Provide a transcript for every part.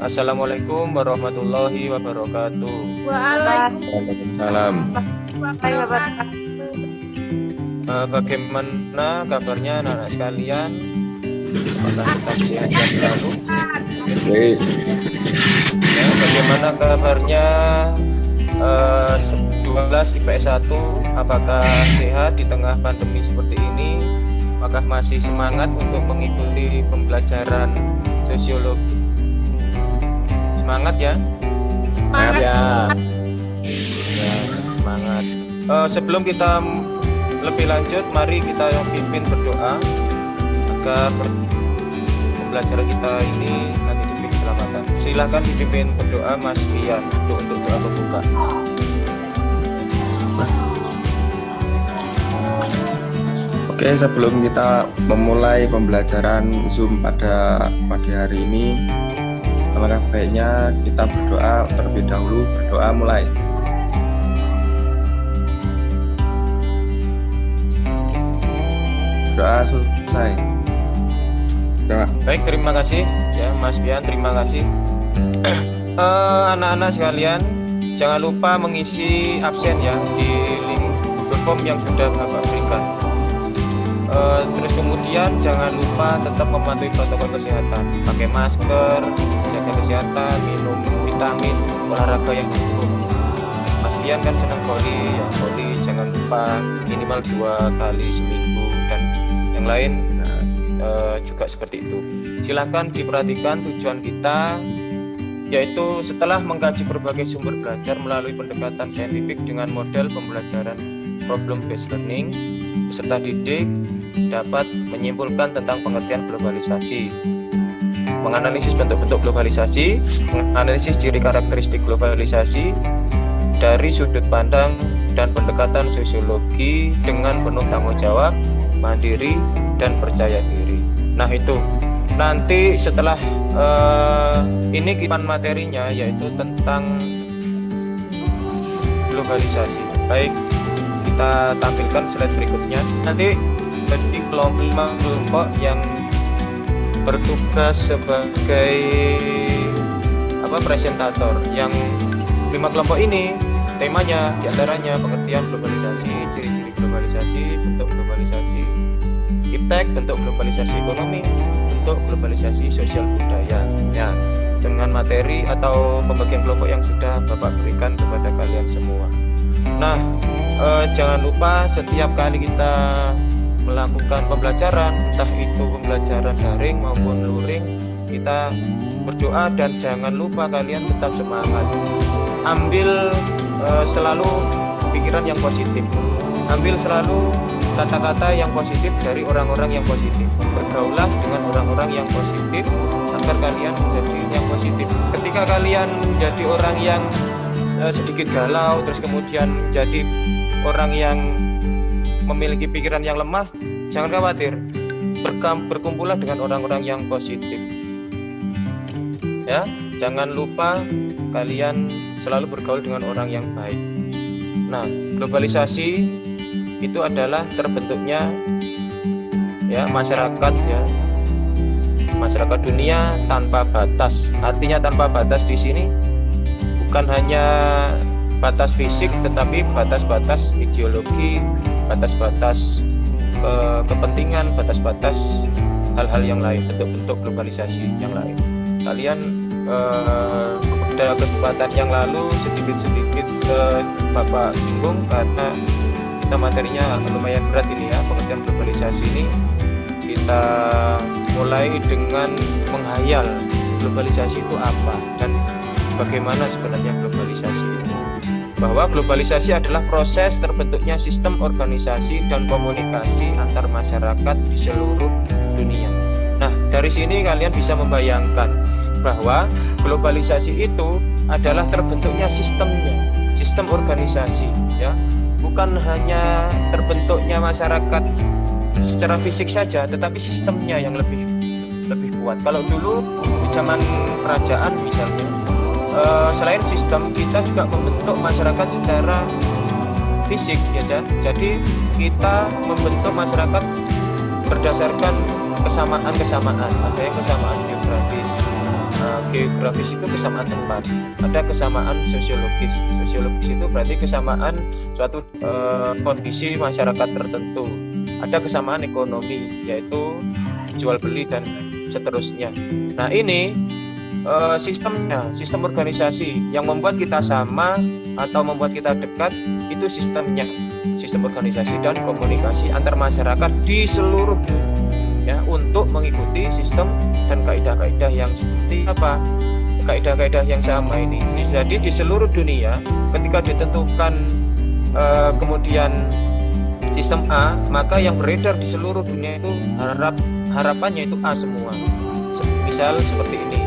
Assalamualaikum warahmatullahi wabarakatuh. Waalaikumsalam. Bagaimana kabarnya anak-anak sekalian? Apakah tetap sehat dan selalu? Baik. Ya, bagaimana kabarnya 12 IPS 1? Apakah sehat di tengah pandemi seperti ini? Apakah masih semangat untuk mengikuti pembelajaran sosiologi? Semangat ya? Semangat ya. Ya, semangat. Sebelum kita lebih lanjut, mari kita pimpin berdoa agar pembelajaran kita ini nanti diberi keselamatan. Silakan dipimpin berdoa Mas Rian untuk doa pembuka. Oke, sebelum kita memulai pembelajaran Zoom pada pagi hari ini, alangkah baiknya kita berdoa terlebih dahulu. Berdoa mulai. Doa selesai. Doa. Baik, terima kasih ya Mas Rian, terima kasih. Anak-anak sekalian, jangan lupa mengisi absen ya di link Google Form yang sudah Bapak berikan. Terus kemudian jangan lupa tetap mematuhi protokol kesehatan, pakai masker, jaga kesehatan, minum vitamin, olahraga yang cukup. Mas Rian kan senang voli, ya voli jangan lupa minimal 2 kali seminggu, dan yang lain juga seperti itu. Silahkan diperhatikan tujuan kita, yaitu setelah mengkaji berbagai sumber belajar melalui pendekatan saintifik dengan model pembelajaran problem based learning, peserta didik dapat menyimpulkan tentang pengertian globalisasi, menganalisis bentuk-bentuk globalisasi, menganalisis ciri karakteristik globalisasi dari sudut pandang dan pendekatan sosiologi dengan penuh tanggung jawab, mandiri, dan percaya diri. Nah itu nanti setelah ini kipan materinya yaitu tentang globalisasi. Baik, kita tampilkan slide berikutnya. Nanti bagi kelompok yang bertugas sebagai presentator. Yang 5 kelompok ini temanya diantaranya pengertian globalisasi, ciri-ciri globalisasi, bentuk globalisasi, iptek, bentuk globalisasi ekonomi, bentuk globalisasi sosial budaya. Ya, dengan materi atau pembagian kelompok yang sudah Bapak berikan kepada kalian semua. Nah, jangan lupa setiap kali kita melakukan pembelajaran, entah itu pembelajaran daring maupun luring, kita berdoa dan jangan lupa kalian tetap semangat. Ambil selalu pikiran yang positif, ambil selalu kata-kata yang positif dari orang-orang yang positif. Bergaulah dengan orang-orang yang positif agar kalian menjadi yang positif. Ketika kalian menjadi orang yang sedikit galau, terus kemudian jadi orang yang memiliki pikiran yang lemah, jangan khawatir, berkumpullah dengan orang-orang yang positif ya. Jangan lupa kalian selalu bergaul dengan orang yang baik. Nah, globalisasi itu adalah terbentuknya ya masyarakat dunia tanpa batas. Artinya tanpa batas di sini bukan hanya batas fisik, tetapi batas-batas ideologi, batas-batas kepentingan, batas-batas hal-hal yang lain, bentuk-bentuk globalisasi yang lain. Kalian pada kesempatan yang lalu sedikit-sedikit Bapak singgung karena kita materinya lumayan berat ini ya, pengertian globalisasi ini. Kita mulai dengan menghayal globalisasi itu apa dan bagaimana sebenarnya globalisasi itu. Bahwa globalisasi adalah proses terbentuknya sistem organisasi dan komunikasi antar masyarakat di seluruh dunia. Nah, dari sini kalian bisa membayangkan bahwa globalisasi itu adalah terbentuknya sistemnya, sistem organisasi ya. Bukan hanya terbentuknya masyarakat secara fisik saja, tetapi sistemnya yang lebih kuat. Kalau dulu di zaman kerajaan misalnya, selain sistem, kita juga membentuk masyarakat secara fisik ya. Jadi kita membentuk masyarakat berdasarkan kesamaan-kesamaan. Ada yang kesamaan geografis. Geografis itu kesamaan tempat. Ada kesamaan sosiologis. Sosiologis itu berarti kesamaan suatu kondisi masyarakat tertentu. Ada kesamaan ekonomi, yaitu jual beli dan seterusnya. Nah, ini sistemnya, sistem organisasi yang membuat kita sama atau membuat kita dekat, itu sistemnya, sistem organisasi dan komunikasi antar masyarakat di seluruh dunia, ya, untuk mengikuti sistem dan kaidah-kaidah yang seperti apa? Kaidah-kaidah yang sama ini. Jadi di seluruh dunia ketika ditentukan kemudian sistem A, maka yang beredar di seluruh dunia itu harapannya itu A semua. Misal seperti ini.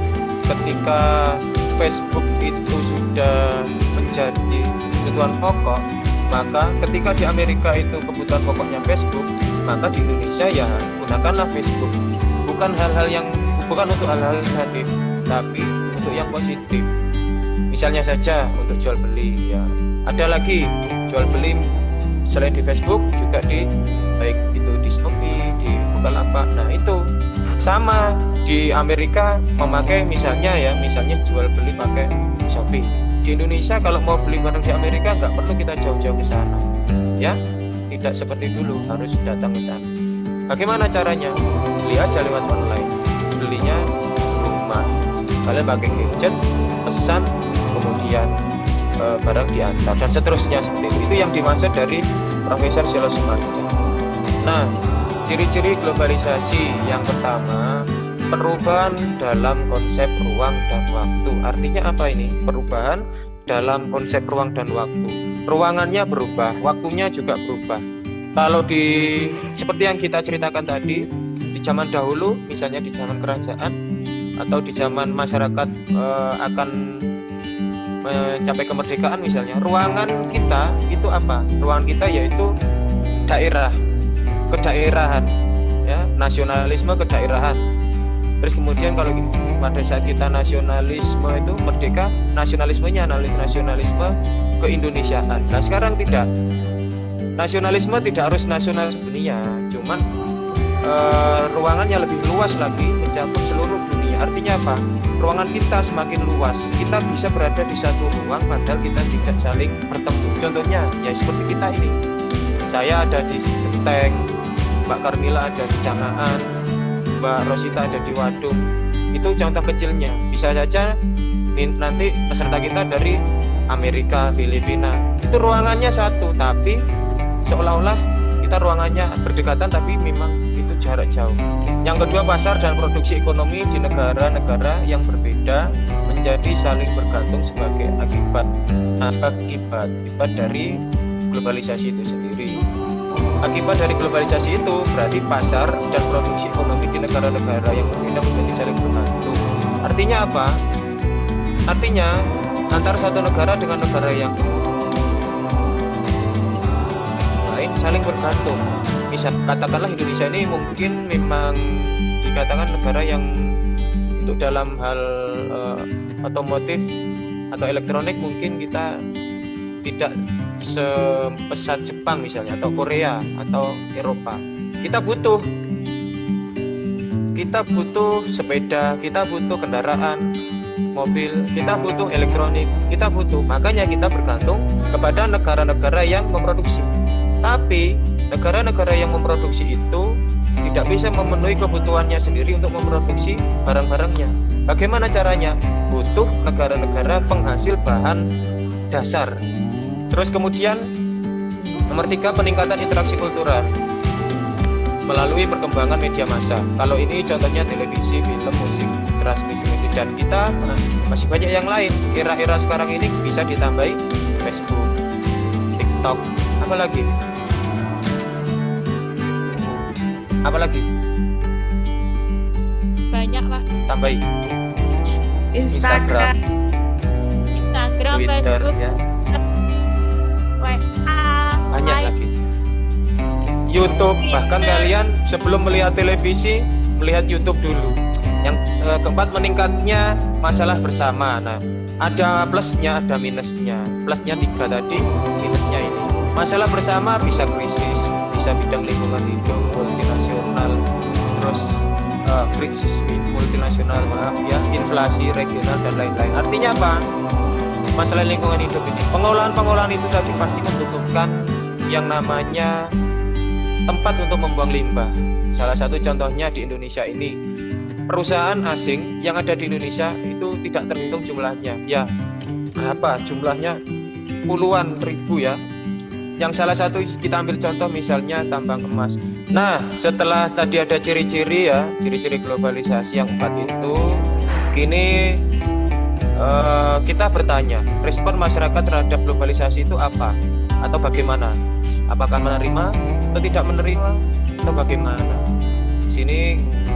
Ketika Facebook itu sudah menjadi kebutuhan pokok, maka ketika di Amerika itu kebutuhan pokoknya Facebook, maka di Indonesia ya gunakanlah Facebook. Bukan untuk hal-hal negatif, tapi untuk yang positif. Misalnya saja untuk jual beli, ya. Ada lagi jual beli selain di Facebook juga di baik itu di Shopee, di Bukalapak. Nah, itu sama di Amerika memakai misalnya jual beli pakai Shopee. Di Indonesia kalau mau beli barang di Amerika nggak perlu kita jauh-jauh ke sana, ya, tidak seperti dulu harus datang ke sana. Bagaimana caranya? Beli aja lewat online, belinya rumah, kalian pakai gadget, pesan, kemudian barang diantar dan seterusnya seperti itu. Itu yang dimaksud dari Profesor Silo Sumarja. Nah, ciri-ciri globalisasi yang pertama, perubahan dalam konsep ruang dan waktu. Artinya apa ini? Perubahan dalam konsep ruang dan waktu. Ruangannya berubah, waktunya juga berubah. Kalau seperti yang kita ceritakan tadi, di zaman dahulu, misalnya di zaman kerajaan atau di zaman masyarakat akan mencapai kemerdekaan misalnya, ruangan kita itu apa? Ruangan kita yaitu daerah, kedaerahan, ya, nasionalisme kedaerahan. Terus kemudian kalau pada saat kita nasionalisme itu merdeka, nasionalismenya nasionalisme keindonesiaan. Nah, sekarang tidak. Nasionalisme tidak harus nasionalis dunia, cuman ruangannya lebih luas lagi, mencakup seluruh dunia. Artinya apa? Ruangan kita semakin luas. Kita bisa berada di satu ruang padahal kita tidak saling bertemu. Contohnya ya seperti kita ini. Saya ada di Genteng, Mbak Carmila ada di Cangaan, Mbak Rosita ada di Wadung. Itu contoh kecilnya. Bisa saja nanti peserta kita dari Amerika, Filipina. Itu ruangannya satu, tapi seolah-olah kita ruangannya berdekatan, tapi memang itu jarak jauh. Yang kedua, pasar dan produksi ekonomi di negara-negara yang berbeda menjadi saling bergantung sebagai akibat dari globalisasi itu sendiri. Akibat dari globalisasi itu berarti pasar dan produksi ekonomi di negara-negara yang berbeda menjadi saling bergantung. Artinya apa? Artinya antara satu negara dengan negara yang lain saling bergantung. Misal katakanlah Indonesia ini mungkin memang dikatakan negara yang untuk dalam hal otomotif atau elektronik mungkin kita tidak sepesat Jepang misalnya, atau Korea atau Eropa. Kita butuh sepeda, kita butuh kendaraan mobil, kita butuh elektronik, kita butuh. Makanya kita bergantung kepada negara-negara yang memproduksi. Tapi negara-negara yang memproduksi itu tidak bisa memenuhi kebutuhannya sendiri untuk memproduksi barang-barangnya. Bagaimana caranya? Butuh negara-negara penghasil bahan dasar. Terus kemudian nomor 3, peningkatan interaksi kultural melalui perkembangan media massa. Kalau ini contohnya televisi, film, musik, transmisi media, dan kita masih banyak yang lain. Era-era sekarang ini bisa ditambahi Facebook, TikTok, apalagi banyak, Pak. tambahi Instagram, Twitter, Facebook, ya. WA, Banyak Line. lagi. YouTube, bahkan kalian sebelum melihat televisi melihat YouTube dulu. Yang keempat, meningkatnya masalah bersama. Nah, ada plusnya, ada minusnya. Plusnya 3 tadi, minusnya ini. Masalah bersama bisa krisis, bidang lingkungan hidup, multinasional, terus krisis multinasional, maaf ya, inflasi regional dan lain-lain. Artinya apa? Masalah lingkungan hidup ini, pengolahan itu tadi pasti membutuhkan yang namanya tempat untuk membuang limbah. Salah satu contohnya di Indonesia ini, perusahaan asing yang ada di Indonesia itu tidak terhitung jumlahnya. Ya, berapa jumlahnya? Puluhan ribu ya. Yang salah satu kita ambil contoh misalnya tambang emas. Nah, setelah tadi ada ciri-ciri ya, ciri-ciri globalisasi yang 4 itu, kini kita bertanya, respon masyarakat terhadap globalisasi itu apa? Atau bagaimana? Apakah menerima atau tidak menerima atau bagaimana? Di sini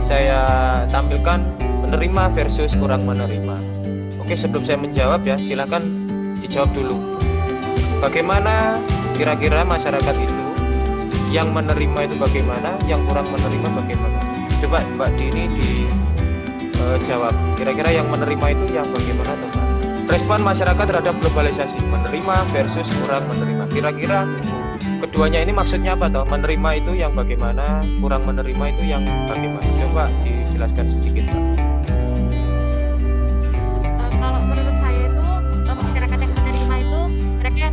saya tampilkan menerima versus kurang menerima. Oke, sebelum saya menjawab ya, silakan dijawab dulu. Bagaimana kira-kira masyarakat itu yang menerima itu bagaimana, yang kurang menerima bagaimana? Coba Mbak Dini dijawab. Kira-kira yang menerima itu yang bagaimana teman? Respon masyarakat terhadap globalisasi, menerima versus kurang menerima. Kira-kira keduanya ini maksudnya apa toh? Menerima itu yang bagaimana, kurang menerima itu yang bagaimana? Coba dijelaskan sedikit Mbak. Kalau menurut saya itu masyarakat yang menerima itu mereka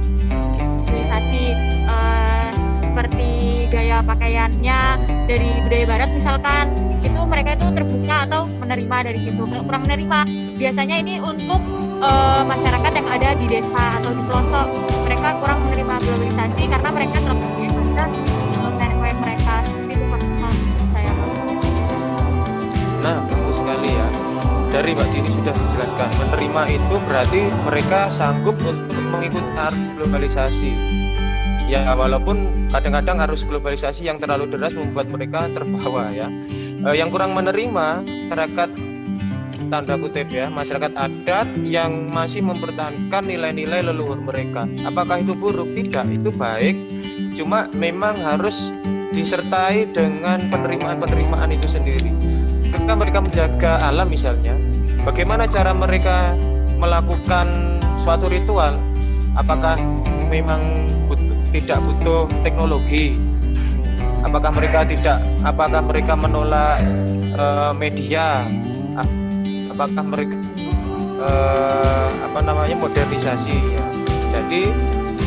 globalisasi, seperti gaya pakaiannya dari budaya barat misalkan, itu mereka itu terbuka atau menerima dari situ. Kalau kurang menerima, biasanya ini untuk masyarakat yang ada di desa atau di pelosok, mereka kurang menerima globalisasi karena mereka terlalu pada nenek mereka. Seperti itu menurut saya. Nah, bagus sekali ya. Dari Mbak Dini sudah dijelaskan, menerima itu berarti mereka sanggup untuk mengikuti arus globalisasi. Ya, walaupun kadang-kadang arus globalisasi yang terlalu deras membuat mereka terbawa ya. Yang kurang menerima, masyarakat tanda kutip ya, masyarakat adat yang masih mempertahankan nilai-nilai leluhur mereka. Apakah itu buruk? Tidak, itu baik. Cuma memang harus disertai dengan penerimaan itu sendiri. Ketika mereka menjaga alam misalnya, bagaimana cara mereka melakukan suatu ritual? Apakah memang tidak butuh teknologi? Apakah mereka menolak media? Apakah mereka modernisasi ya? Jadi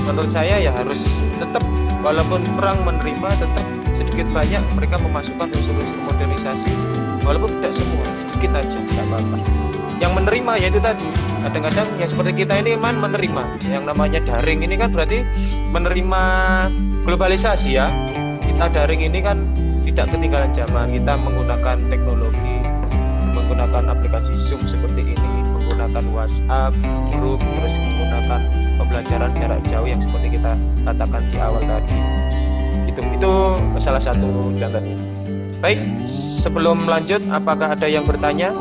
menurut saya ya harus tetap, walaupun kurang menerima, tetap sedikit banyak mereka memasukkan unsur-unsur modernisasi, walaupun tidak semua, sedikit aja, tidak apa-apa. Yang menerima yaitu tadi, kadang-kadang yang seperti kita ini menerima, yang namanya daring ini kan berarti menerima globalisasi ya. Kita daring ini kan tidak ketinggalan zaman, kita menggunakan teknologi, menggunakan aplikasi Zoom seperti ini, menggunakan WhatsApp, grup, terus menggunakan pembelajaran jarak jauh yang seperti kita katakan di awal tadi. Itu salah satu contohnya. Baik, sebelum lanjut, apakah ada yang bertanya?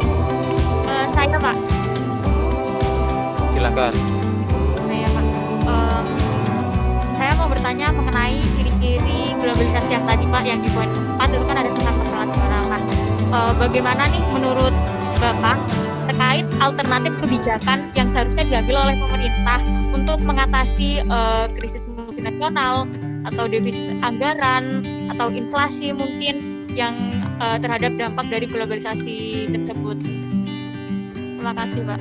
Saya Pak. Silakan. Saya Pak. Saya mau bertanya mengenai ciri-ciri globalisasi yang tadi Pak, yang di poin 4 itu kan ada tentang masalah sembarangan. Bagaimana nih menurut Bapak terkait alternatif kebijakan yang seharusnya diambil oleh pemerintah untuk mengatasi krisis multinasional atau defisit anggaran atau inflasi mungkin yang terhadap dampak dari globalisasi tersebut? Terima kasih Pak.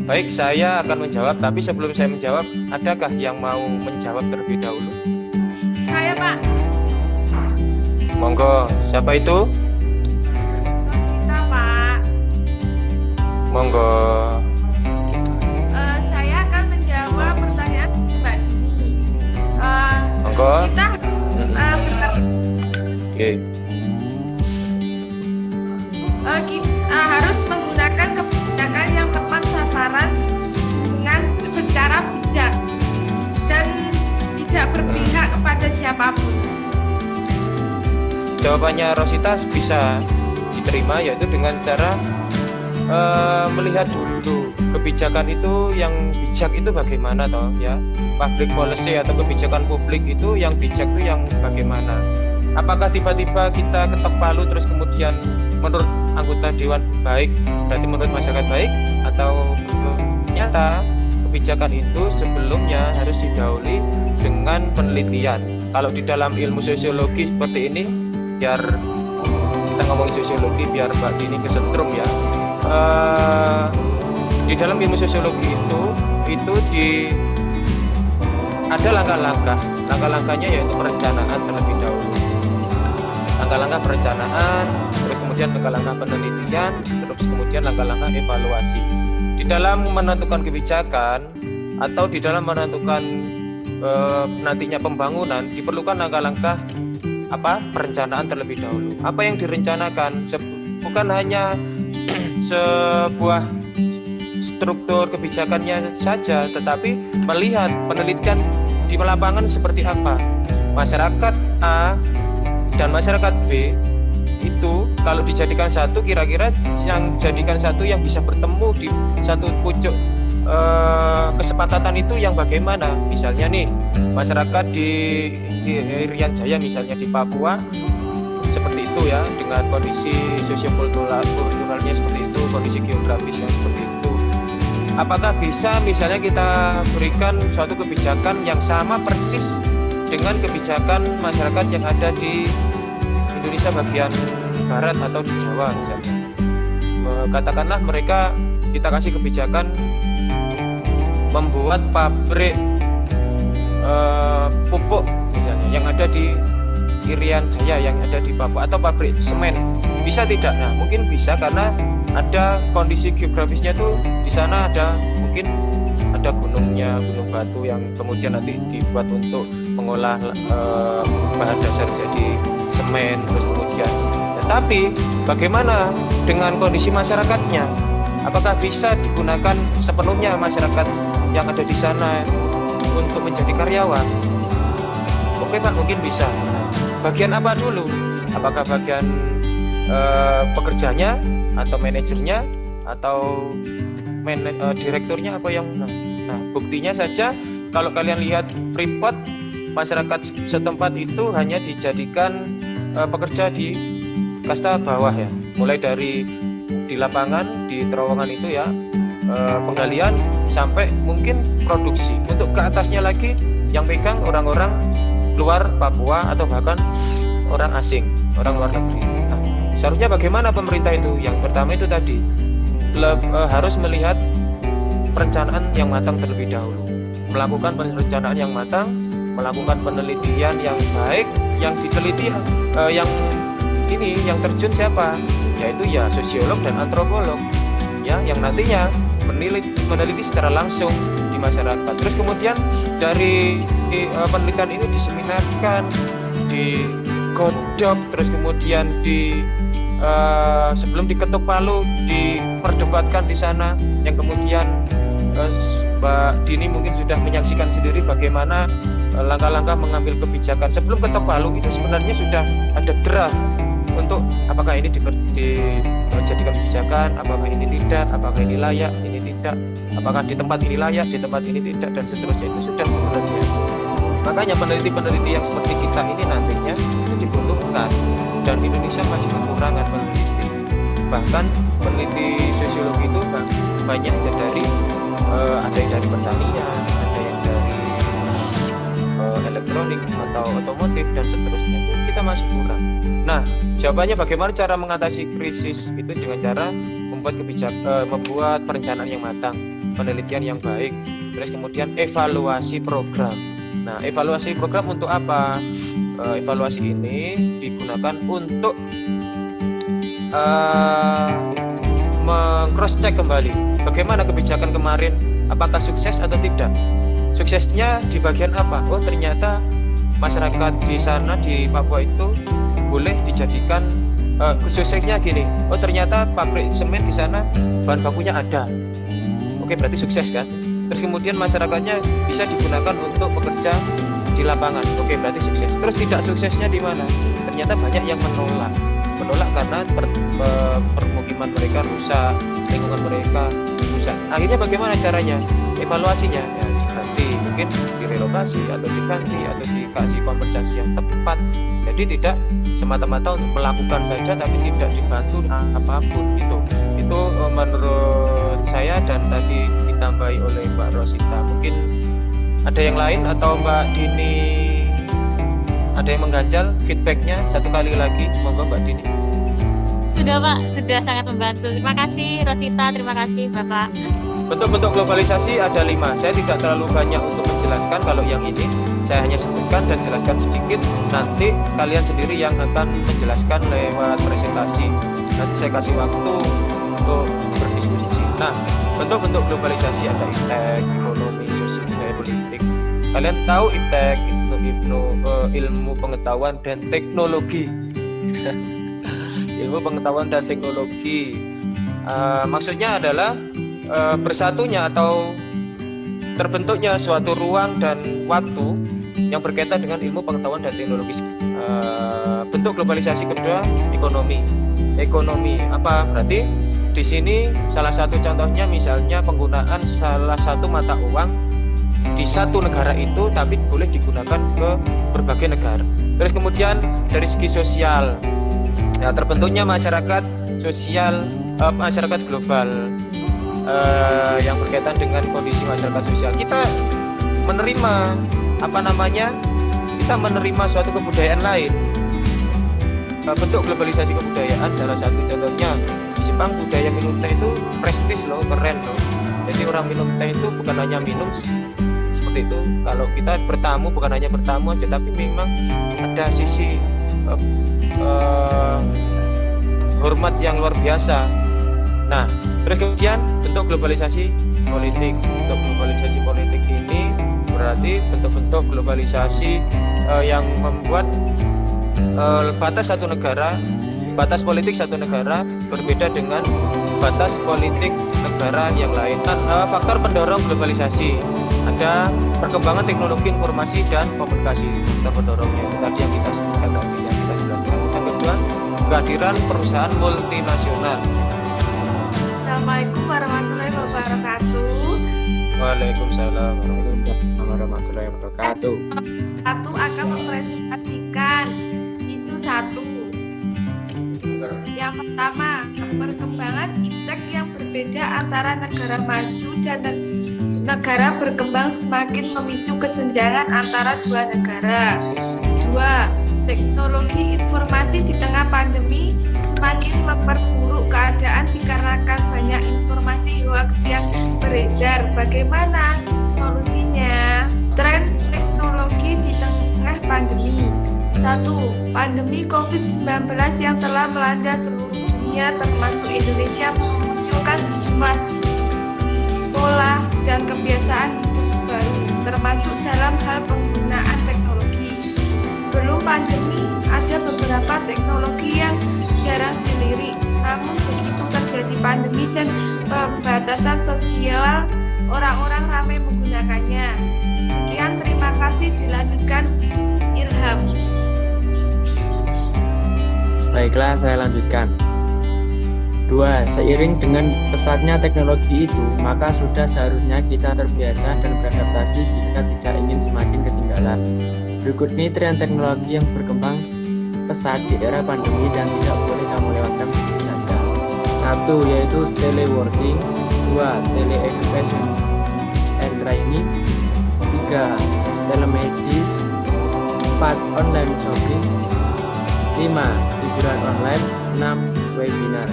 Baik, saya akan menjawab, tapi sebelum saya menjawab, adakah yang mau menjawab terlebih dahulu? Saya Pak. Monggo, siapa itu? Monggo. Saya akan menjawab pertanyaan Mbak Dini. Monggo. Kita harus menggunakan kebijakan yang tepat sasaran dengan secara bijak dan tidak berpihak kepada siapapun. Jawabannya Rosita bisa diterima, yaitu dengan cara melihat dulu kebijakan itu yang bijak itu bagaimana toh ya, public policy atau kebijakan publik itu yang bijak itu yang bagaimana. Apakah tiba-tiba kita ketok palu terus kemudian menurut anggota dewan baik berarti menurut masyarakat baik, atau ternyata kebijakan itu sebelumnya harus didahului dengan penelitian. Kalau di dalam ilmu sosiologi seperti ini, biar kita ngomongin sosiologi biar Mbak Dini kesetrum ya. Di dalam ilmu sosiologi itu ada langkah-langkahnya yaitu perencanaan terlebih dahulu. Langkah-langkah perencanaan, terus kemudian langkah-langkah penelitian, terus kemudian langkah-langkah evaluasi. Di dalam menentukan kebijakan atau di dalam menentukan nantinya pembangunan diperlukan langkah-langkah perencanaan terlebih dahulu. Apa yang direncanakan bukan hanya sebuah struktur kebijakannya saja, tetapi melihat penelitian di lapangan seperti apa. Masyarakat A dan masyarakat B itu kalau dijadikan satu, kira-kira yang jadikan satu yang bisa bertemu di satu pucuk kesepakatan itu yang bagaimana. Misalnya nih, masyarakat di Irian Jaya misalnya di Papua seperti itu ya, dengan kondisi sosiokulturalnya seperti itu, kondisi geografisnya seperti itu. Apakah bisa misalnya kita berikan suatu kebijakan yang sama persis dengan kebijakan masyarakat yang ada di Indonesia bagian barat atau di Jawa misalnya. Katakanlah mereka kita kasih kebijakan membuat pabrik pupuk misalnya yang ada di Irian Jaya, yang ada di Papua, atau pabrik semen. Bisa tidak? Nah, mungkin bisa karena ada kondisi geografisnya tuh di sana mungkin ada gunungnya, gunung batu yang kemudian nanti dibuat untuk mengolah bahan dasar jadi semen, terus kemudian. Tetapi bagaimana dengan kondisi masyarakatnya? Apakah bisa digunakan sepenuhnya masyarakat yang ada di sana untuk menjadi karyawan? Oke Pak, mungkin bisa. Bagian apa dulu? Apakah bagian pekerjanya atau manajernya atau direkturnya apa yang nah buktinya saja kalau kalian lihat Freeport, masyarakat setempat itu hanya dijadikan pekerja di kasta bawah ya, mulai dari di lapangan, di terowongan itu ya, penggalian sampai mungkin produksi. Untuk ke atasnya lagi yang pegang orang-orang luar Papua atau bahkan orang asing, orang luar negeri. Nah, seharusnya bagaimana pemerintah itu? Yang pertama itu tadi harus melihat perencanaan yang matang terlebih dahulu, melakukan perencanaan yang matang, melakukan penelitian yang baik, yang diteliti yang terjun siapa? Yaitu ya sosiolog dan antropolog ya, yang nantinya meneliti secara langsung di masyarakat. Terus kemudian dari penelitian ini diseminarkan, digodok, terus kemudian sebelum diketuk palu diperdebatkan di sana, yang kemudian Mbak Dini mungkin sudah menyaksikan sendiri bagaimana langkah-langkah mengambil kebijakan. Sebelum ketok palu itu sebenarnya sudah ada draft untuk apakah ini dijadikan kebijakan, apakah ini tidak, apakah ini layak, ini tidak, apakah di tempat ini layak, di tempat ini tidak, dan seterusnya. Itu sudah sebenarnya. Makanya peneliti-peneliti yang seperti kita ini nantinya dibutuhkan, dan Indonesia masih kekurangan peneliti. Bahkan peneliti sosiologi itu banyak yang dari ada yang dari pertanian, ada yang dari elektronik atau otomotif dan seterusnya. Itu kita masih kurang. Nah, jawabannya bagaimana cara mengatasi krisis itu dengan cara membuat perencanaan yang matang, penelitian yang baik, terus kemudian evaluasi program. Nah, evaluasi program untuk apa? Evaluasi ini digunakan untuk meng-cross check kembali bagaimana kebijakan kemarin, apakah sukses atau tidak. Suksesnya di bagian apa? Oh, ternyata masyarakat di sana di Papua itu boleh dijadikan suksesnya gini. Oh, ternyata pabrik semen di sana bahan bakunya ada. Oke, berarti sukses kan? Terus kemudian masyarakatnya bisa digunakan untuk bekerja di lapangan. Oke, berarti sukses. Terus tidak suksesnya di mana? Ternyata banyak yang menolak karena permukiman mereka rusak, lingkungan mereka rusak. Akhirnya bagaimana caranya? Evaluasinya ya diganti, mungkin direlokasi atau diganti atau dikasih kompensasi yang tepat. Jadi tidak semata-mata untuk melakukan saja tapi tidak dibantu apapun. Itu menurut saya, dan tadi kita ditambahi oleh Mbak Rosita. Mungkin ada yang lain atau Mbak Dini ada yang mengganjal feedbacknya satu kali lagi, monggo Mbak Dini. Sudah Pak, sudah sangat membantu. Terima kasih Rosita, terima kasih Bapak. Bentuk-bentuk globalisasi ada 5. Saya tidak terlalu banyak untuk menjelaskan. Kalau yang ini saya hanya sebutkan dan jelaskan sedikit. Nanti kalian sendiri yang akan menjelaskan lewat presentasi. Nanti saya kasih waktu untuk berdiskusi. Nah, bentuk-bentuk globalisasi ada iptek, ekonomi, sosial, budaya, politik. Kalian tahu iptek itu ilmu pengetahuan dan teknologi. Ilmu pengetahuan dan teknologi. Maksudnya adalah bersatunya atau terbentuknya suatu ruang dan waktu yang berkaitan dengan ilmu pengetahuan dan teknologi. Bentuk globalisasi kedua ekonomi. Ekonomi apa berarti? Di sini salah satu contohnya misalnya penggunaan salah satu mata uang di satu negara itu tapi boleh digunakan ke berbagai negara. Terus kemudian dari segi sosial, ya, terbentuknya masyarakat sosial, masyarakat global. Yang berkaitan dengan kondisi masyarakat sosial, kita menerima kita menerima suatu kebudayaan lain. Bentuk globalisasi kebudayaan salah satu contohnya di Jepang budaya minum teh itu prestis loh, keren loh. Jadi orang minum teh itu bukan hanya minum seperti itu. Kalau kita bertamu bukan hanya bertamu aja, tapi memang ada sisi hormat yang luar biasa. Nah, terus kemudian bentuk globalisasi politik. Bentuk globalisasi politik ini berarti bentuk-bentuk globalisasi yang membuat batas satu negara, batas politik satu negara berbeda dengan batas politik negara yang lain. Faktor pendorong globalisasi ada perkembangan teknologi informasi dan komunikasi. Faktor pendorongnya itu tadi yang kita sebutkan tadi, yang kita jelaskan. Yang kedua, kehadiran perusahaan multinasional. Assalamualaikum warahmatullahi wabarakatuh. Waalaikumsalam warahmatullahi wabarakatuh. Satu akan mempresentasikan isu 1. Yang pertama, perkembangan iptek yang berbeda antara negara maju dan negara berkembang semakin memicu kesenjangan antara dua negara. 2. Teknologi informasi di tengah pandemi semakin memperburuk keadaan dikarenakan banyak informasi hoax yang beredar. Bagaimana solusinya? Tren teknologi di tengah pandemi. 1. Pandemi COVID-19 yang telah melanda seluruh dunia termasuk Indonesia memunculkan sejumlah pola dan kebiasaan hidup baru, termasuk dalam hal penggunaan teknologi. Sebelum pandemi, ada beberapa teknologi yang jarang dilirik, namun begitu terjadi pandemi dan pembatasan sosial, orang-orang ramai menggunakannya. Sekian, terima kasih. Dilanjutkan Ilham. Baiklah, saya lanjutkan. 2. Seiring dengan pesatnya teknologi itu, maka sudah seharusnya kita terbiasa dan beradaptasi jika tidak ingin semakin ketinggalan. Berikut ini tren teknologi yang berkembang pesat di era pandemi dan tidak boleh kamu lewatkan begitu saja. 1. Yaitu teleworking. 2. Teleeducation and training. 3. Telemedis. 4. Online shopping. 5. Hiburan online. 6. Webinar.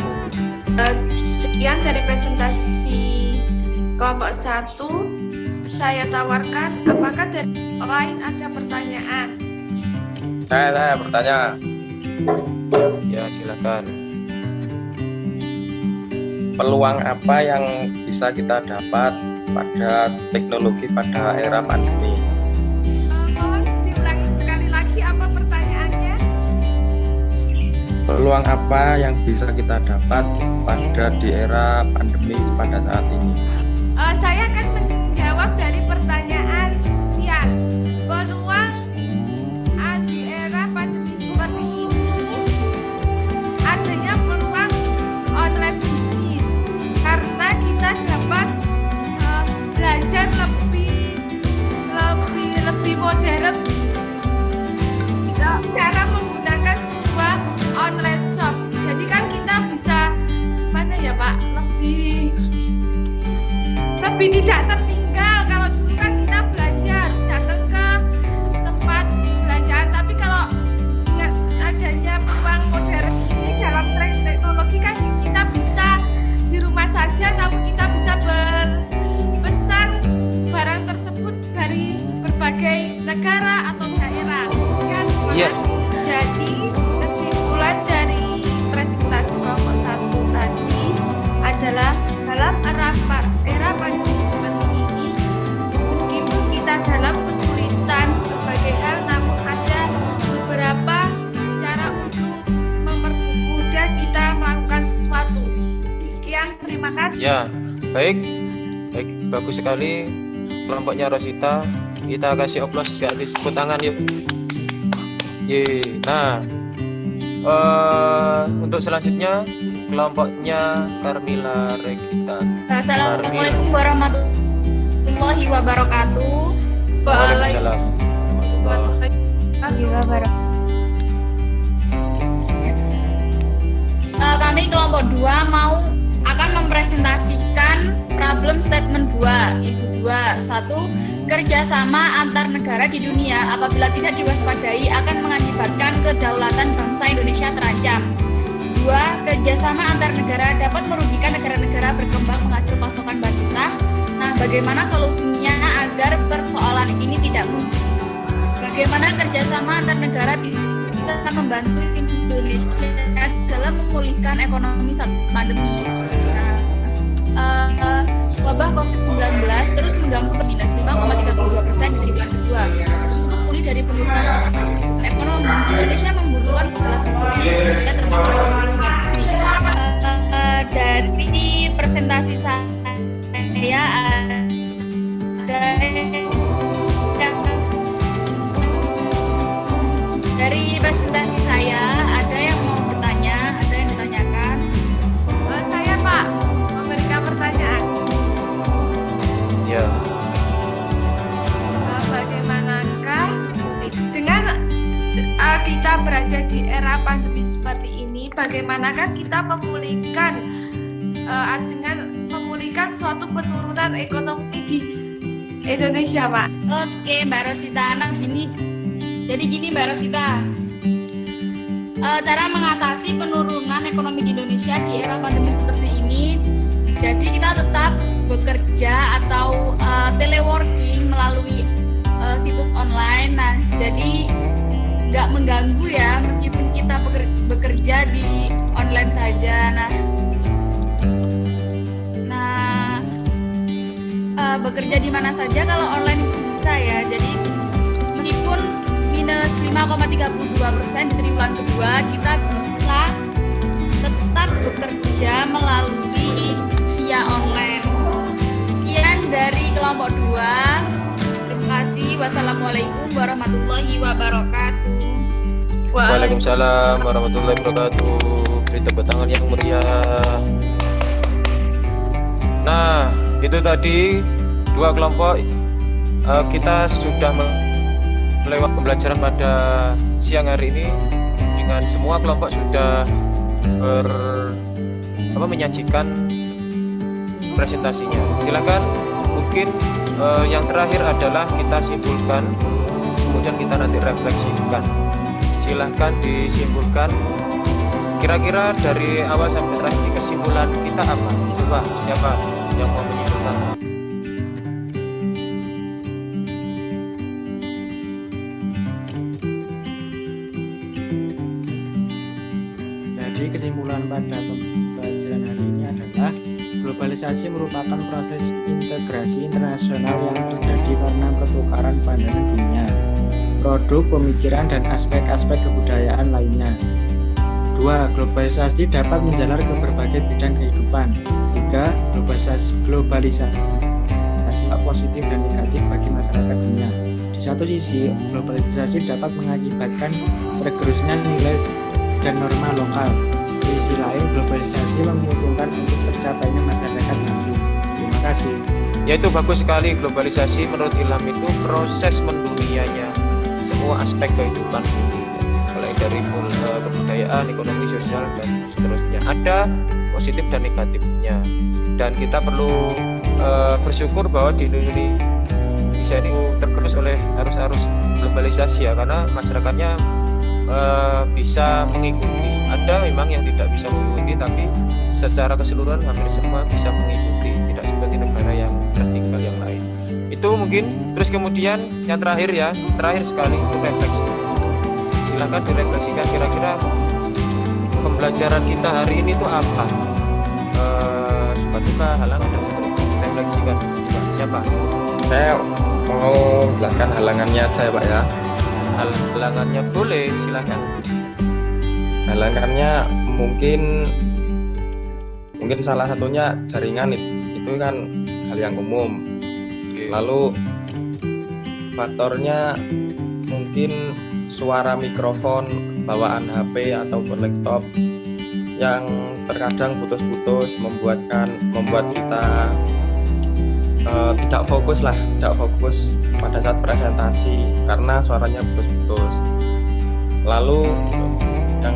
Sekian dari presentasi kelompok 1. Saya tawarkan, apakah dari lain ada pertanyaan? Saya bertanya. Ya, silakan. Peluang apa yang bisa kita dapat pada teknologi pada era pandemi? Mohon diulangi sekali lagi apa pertanyaannya? Peluang apa yang bisa kita dapat pada di era pandemi pada saat ini? Saya akan menjawab dari pertanyaan Dian. Peluang di era pandemi seperti ini, adanya peluang online bisnis karena kita dapat belajar lebih modern cara menggunakan sebuah online shop. Jadi kan kita bisa mana ya Pak, lebih lebih tidak tertinggal. Kalau dulu kan kita belanja harus datang ke tempat belanjaan, tapi kalau dengan adanya peluang modern ini dalam tren teknologi kan kita bisa di rumah saja, namun kita bisa berpesan barang tersebut dari berbagai negara atau daerah. Kan? Iya. Jadi kesimpulan dari presentasi kelompok 1 tadi adalah dalam era pandemi seperti ini, meskipun kita dalam kesulitan berbagai hal, namun ada beberapa cara untuk mempermudah kita melakukan sesuatu. Sekian, terima kasih. Ya, baik, bagus sekali kelompoknya Rosita. Kita kasih oplos di atas tepuk tangan yuk. Nah, untuk selanjutnya kelompoknya Carmila Regita. Assalamualaikum warahmatullahi wabarakatuh. Waalaikumsalam. Kami kelompok 2 akan mempresentasikan problem statement 2, isu 2. 1. Kerjasama antar negara di dunia apabila tidak diwaspadai akan mengakibatkan kedaulatan bangsa Indonesia terancam. 2. Kerjasama antar negara dapat merugikan negara-negara berkembang penghasil pasokan bahan mentah. Nah, bagaimana solusinya agar persoalan ini tidak muncul? Bagaimana kerjasama antar negara bisa membantu Indonesia dalam memulihkan ekonomi saat pandemi? Wabah COVID-19 terus mengganggu minus 5,32% di triwulan kedua. Untuk pulih dari penurunan ekonomi, Indonesia membutuhkan segala bentuk investasi termasuk luar negeri. Dari presentasi saya ada yang mau bertanya, ada yang ditanyakan. Saya Pak memberikan pertanyaan. Ya. Bagaimanakah dengan kita berada di era pandemi seperti ini, bagaimanakah kita memulihkan dengan memulihkan suatu penurunan ekonomi di Indonesia, Pak? Oke, Mbak Rosita. Nah, gini Mbak Rosita. Cara mengatasi penurunan ekonomi di Indonesia di era pandemi seperti ini, jadi kita tetap bekerja atau teleworking melalui situs online. Nah, jadi nggak mengganggu ya, meskipun kita bekerja di online saja. Nah, bekerja di mana saja kalau online itu bisa ya. Jadi meskipun minus 5,32% di triwulan kedua, kita bisa tetap bekerja melalui via online. Sekian dari kelompok 2. Terima kasih. Wassalamualaikum warahmatullahi wabarakatuh. Waalaikumsalam warahmatullahi wabarakatuh. Beri tepuk tangan yang meriah. Nah, itu tadi 2 kelompok. Kita sudah melewati pembelajaran pada siang hari ini. Dengan semua kelompok sudah menyajikan presentasinya. Silakan, mungkin yang terakhir adalah kita simpulkan, kemudian kita nanti refleksikan. Silahkan disimpulkan. Kira-kira dari awal sampai terakhir kesimpulan kita apa? Coba, siapa yang mau menyimpulkan? Jadi kesimpulan pada pembelajaran hari ini adalah globalisasi merupakan proses integrasi internasional yang terjadi karena pertukaran pandangan dunia, produk, pemikiran, dan aspek-aspek kebudayaan lainnya. 2. Globalisasi dapat menjalar ke berbagai bidang kehidupan. 3. Globalisasi positif dan negatif bagi masyarakat dunia. Di satu sisi, globalisasi dapat mengakibatkan tergerusnya nilai dan norma lokal. Di sisi lain, globalisasi menguntungkan untuk tercapainya masyarakat maju. Terima kasih. Yaitu bagus sekali, globalisasi menurut Ilham itu proses mendunianya semua aspek kehidupan, mulai mulai dari kebudayaan, ekonomi, sosial dan seterusnya. Ada positif dan negatifnya. Dan kita perlu bersyukur bahwa di Indonesia ini tergerus oleh arus-arus globalisasi ya, karena masyarakatnya bisa mengikuti. Ada memang yang tidak bisa mengikuti, tapi secara keseluruhan hampir semua bisa mengikuti, tidak seperti negara yang tertinggal yang lain. Itu mungkin. Terus kemudian yang terakhir sekali itu refleksi. Silakan direfleksikan kira-kira pembelajaran kita hari ini itu apa, suka-duka, halangan dan seterusnya. Refleksikan. Coba, siapa? Saya mau jelaskan halangannya aja ya Pak ya. Halangannya boleh, silakan. Halangannya mungkin salah satunya jaringan, itu kan hal yang umum. Oke. Lalu faktornya mungkin suara mikrofon bawaan HP ataupun laptop yang terkadang putus-putus membuat kita tidak fokus pada saat presentasi karena suaranya putus-putus. Lalu yang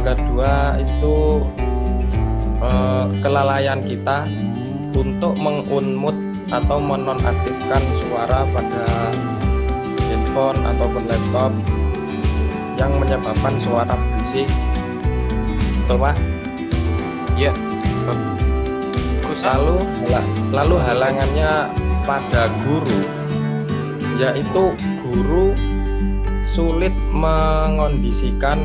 kedua itu kelalaian kita untuk mengunmute atau menonaktifkan suara pada handphone ataupun laptop yang menyebabkan suara berisik. Betul Pak? Ya. Lalu halangannya pada guru, yaitu guru sulit mengondisikan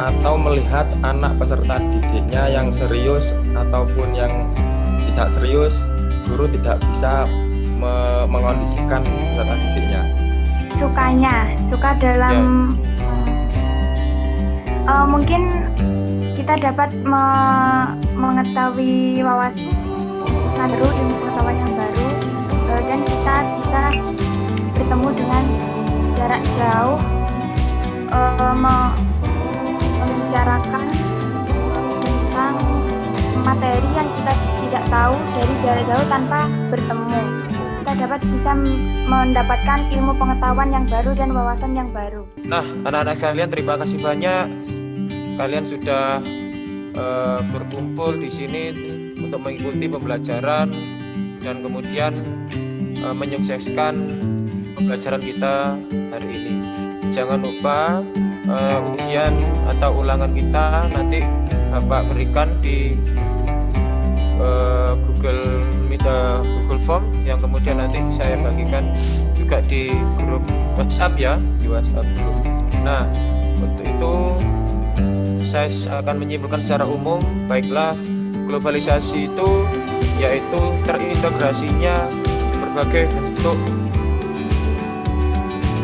atau melihat anak peserta didiknya yang serius ataupun yang tidak serius. Guru tidak bisa mengondisikan peserta didiknya. Suka dalam mungkin kita dapat mengetahui wawasan baru, ilmu pengetahuan yang baru, dan kita bisa bertemu dengan jarak jauh, membicarakan tentang materi yang kita tidak tahu dari jarak jauh tanpa bertemu. Kita bisa mendapatkan ilmu pengetahuan yang baru dan wawasan yang baru. Nah, anak-anak kalian terima kasih banyak. Kalian sudah berkumpul di sini untuk mengikuti pembelajaran dan kemudian menyukseskan pembelajaran kita hari ini. Jangan lupa ujian atau ulangan kita nanti Bapak berikan di Google Form yang kemudian nanti saya bagikan juga di grup WhatsApp ya, di WhatsApp group. Nah, untuk itu saya akan menyimpulkan secara umum, baiklah, globalisasi itu yaitu terintegrasinya berbagai bentuk,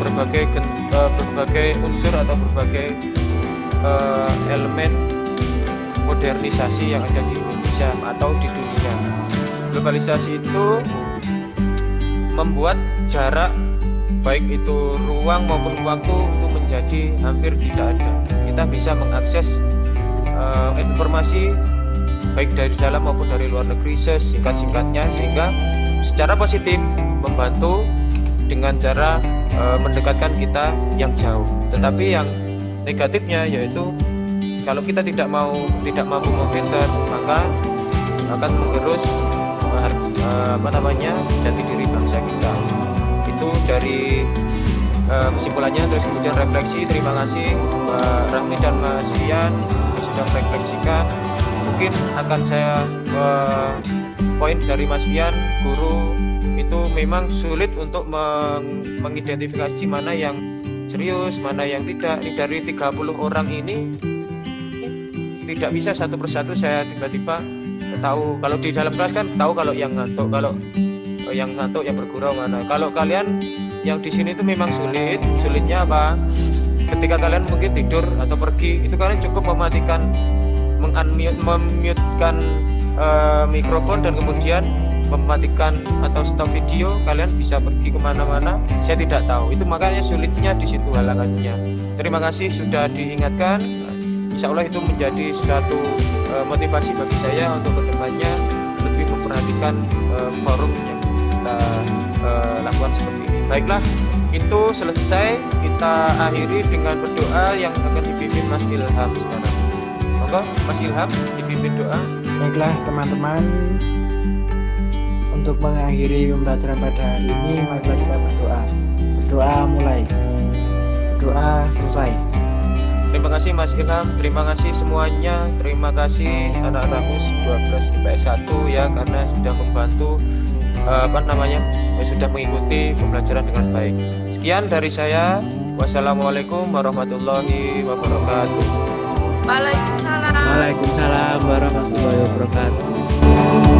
berbagai unsur atau berbagai elemen modernisasi yang ada di Indonesia atau di dunia. Globalisasi itu membuat jarak baik itu ruang maupun waktu itu menjadi hampir tidak ada. Kita bisa mengakses informasi baik dari dalam maupun dari luar negeri sesingkat-singkatnya, sehingga secara positif membantu dengan cara mendekatkan kita yang jauh. Tetapi yang negatifnya yaitu kalau kita tidak mampu memfilter, maka akan mengerus jati diri bangsa kita. Itu dari kesimpulannya. Terus kemudian refleksi. Terima kasih Mbak Rahmi dan Mas Fian yang sudah merefleksikan. Mungkin akan saya poin dari Mas Fian, guru itu memang sulit untuk mengidentifikasi mana yang serius, mana yang tidak. Ini dari 30 orang ini tidak bisa satu persatu saya tiba-tiba tahu. Kalau di dalam kelas kan tahu kalau yang ngantuk, yang bergurau mana. Kalau kalian yang di sini itu memang sulitnya apa? Ketika kalian mungkin tidur atau pergi, itu kalian cukup mematikan, memutekan mikrofon dan kemudian mematikan atau stop video, kalian bisa pergi kemana-mana. Saya tidak tahu. Itu makanya sulitnya di situ halangannya. Terima kasih sudah diingatkan. Insya Allah itu menjadi suatu motivasi bagi saya untuk kedepannya lebih memperhatikan forum yang kita lakukan seperti ini. Baiklah, itu selesai, kita akhiri dengan berdoa yang akan dipimpin Mas Ilham sekarang. Monggo Mas Ilham dipimpin doa. Baiklah teman-teman, untuk mengakhiri pembelajaran pada hari ini, marilah kita berdoa. Berdoa mulai, berdoa selesai. Terima kasih Mas Ilham, terima kasih semuanya, terima kasih anak-anakku 12 IPS 1 ya, karena sudah membantu sudah mengikuti pembelajaran dengan baik. Sekian dari saya. Wassalamualaikum warahmatullahi wabarakatuh. Waalaikumsalam. Waalaikumsalam warahmatullahi wabarakatuh.